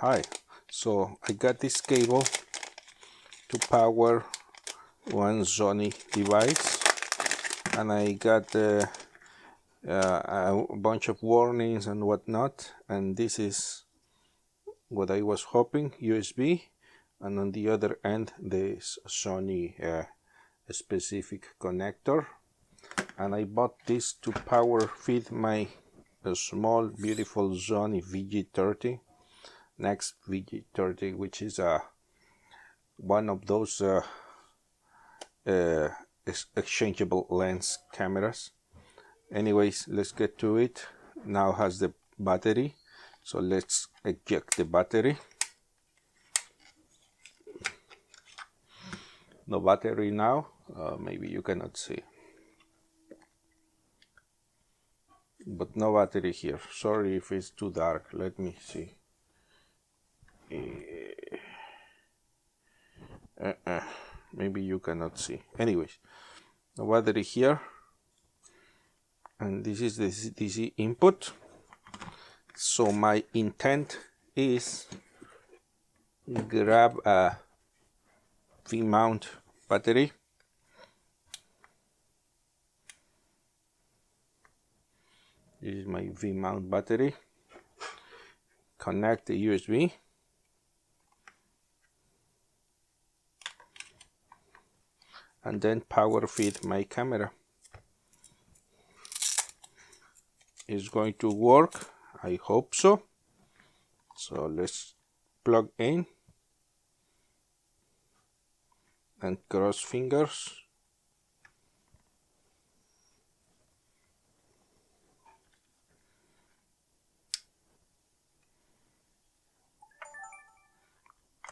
Hi, so I got this cable to power one Sony device, and I got a bunch of warnings and whatnot, and this is what I was hoping, USB, and on the other end this Sony specific connector. And I bought this to power feed my small beautiful Sony VG30, next VG30, which is one of those exchangeable lens cameras. Anyways, let's get to it. Now has the battery, so let's eject the battery. No battery now. Maybe you cannot see, but no battery here. Sorry if it's too dark. Let me see. Maybe you cannot see. Anyways, no battery here, and this is the DC input. So my intent is grab a V-mount battery, this is my V-mount battery, connect the USB, and then power feed my camera. It's going to work, I hope so. So let's plug in and cross fingers.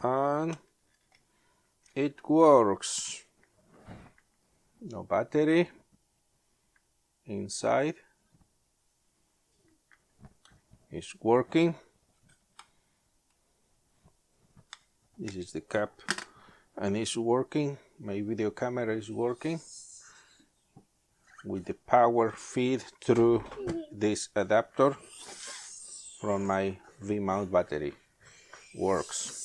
And it works. No battery inside. It's working. This is the cap, and it's working. My video camera is working with the power feed through this adapter from my V-mount battery. Works.